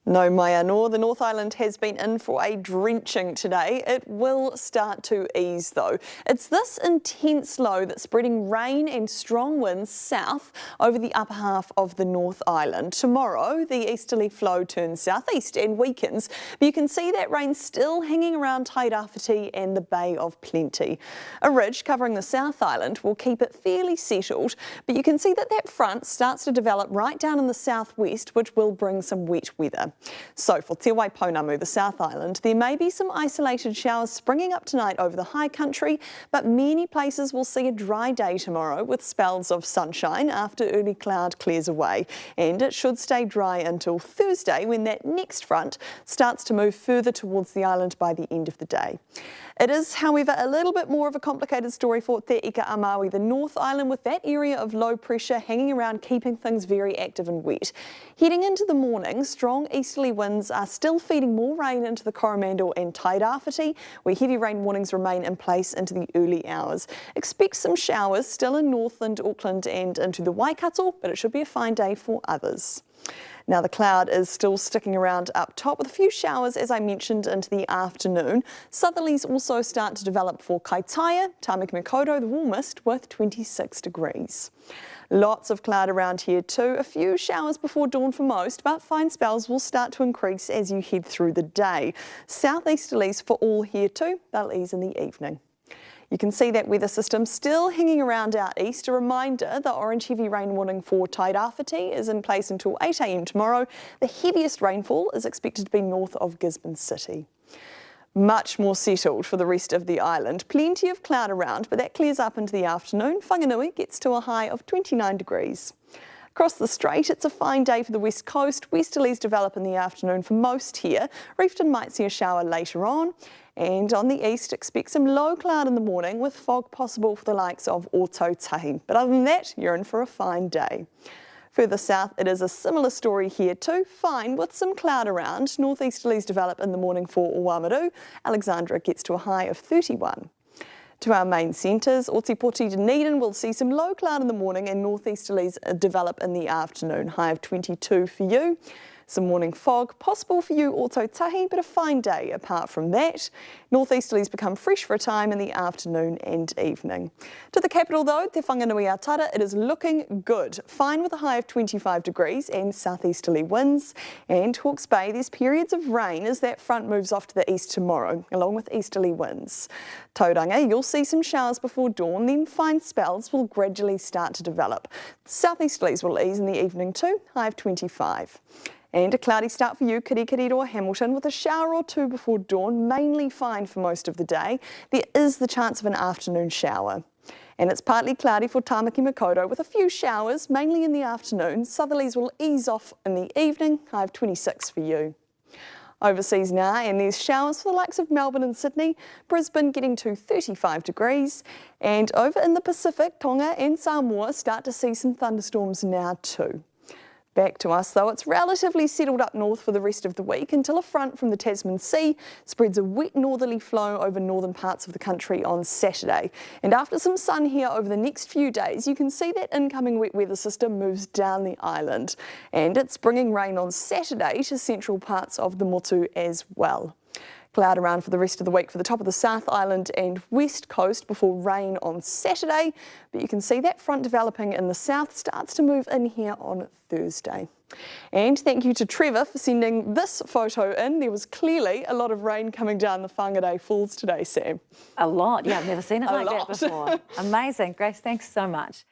No, Maya, nor the North Island has been in for a drenching today. It will start to ease though. It's this intense low that's spreading rain and strong winds south over the upper half of the North Island. Tomorrow, the easterly flow turns southeast and weakens, but you can see that rain still hanging around Tairāwhiti and the Bay of Plenty. A ridge covering the South Island will keep it fairly settled, but you can see that front starts to develop right down in the southwest, which will bring some wet weather. So for Te Waipounamu, the South Island, there may be some isolated showers springing up tonight over the high country, but many places will see a dry day tomorrow with spells of sunshine after early cloud clears away. And it should stay dry until Thursday when that next front starts to move further towards the island by the end of the day. It is, however, a little bit more of a complicated story for Te Ika a Maui, the North Island, with that area of low pressure hanging around, keeping things very active and wet. Heading into the morning, strong easterly winds are still feeding more rain into the Coromandel and Tairāwhiti, where heavy rain warnings remain in place into the early hours. Expect some showers still in Northland, Auckland and into the Waikato, but it should be a fine day for others. Now the cloud is still sticking around up top with a few showers, as I mentioned, into the afternoon. Southerlies also start to develop for Kaitaia, Tamaki Makaurau, the warmest, with 26 degrees. Lots of cloud around here too, a few showers before dawn for most, but fine spells will start to increase as you head through the day. Southeasterlies for all here too, they'll ease in the evening. You can see that weather system still hanging around out east. A reminder, the orange heavy rain warning for Tairāwhiti is in place until 8 a.m. tomorrow. The heaviest rainfall is expected to be north of Gisborne City. Much more settled for the rest of the island. Plenty of cloud around, but that clears up into the afternoon. Whanganui gets to a high of 29 degrees. Across the strait, it's a fine day for the west coast. Westerlies develop in the afternoon for most here. Reefton might see a shower later on. And on the east, expect some low cloud in the morning with fog possible for the likes of Ōtautahi. But other than that, you're in for a fine day. Further south, it is a similar story here too. Fine with some cloud around. Northeasterlies develop in the morning for Oamaru. Alexandra gets to a high of 31. To our main centres, Ōtepoti Dunedin will see some low cloud in the morning and northeasterlies develop in the afternoon. High of 22 for you. Some morning fog possible for you Ōtautahi, but a fine day apart from that. Northeasterlies become fresh for a time in the afternoon and evening. To the capital though, Te Whanganui-a-Tara, it is looking good. Fine with a high of 25 degrees and southeasterly winds. And Hawke's Bay, there's periods of rain as that front moves off to the east tomorrow, along with easterly winds. Tauranga, you'll see some showers before dawn, then fine spells will gradually start to develop. Southeasterlies will ease in the evening too, high of 25. And a cloudy start for you, Kirikiri or Hamilton, with a shower or two before dawn, mainly fine for most of the day. There is the chance of an afternoon shower. And it's partly cloudy for Tamaki Makaurau with a few showers, mainly in the afternoon. Southerlies will ease off in the evening, high of 26 for you. Overseas now, and there's showers for the likes of Melbourne and Sydney, Brisbane getting to 35 degrees. And over in the Pacific, Tonga and Samoa start to see some thunderstorms now too. Back to us though, it's relatively settled up north for the rest of the week until a front from the Tasman Sea spreads a wet northerly flow over northern parts of the country on Saturday. And after some sun here over the next few days, you can see that incoming wet weather system moves down the island. And it's bringing rain on Saturday to central parts of the Motu as well. Cloud around for the rest of the week for the top of the South Island and west coast before rain on Saturday. But you can see that front developing in the south starts to move in here on Thursday. And thank you to Trevor for sending this photo in. There was clearly a lot of rain coming down the Whangarei Falls today, Sam. A lot, yeah, I've never seen it like that before. Amazing. Grace, thanks so much.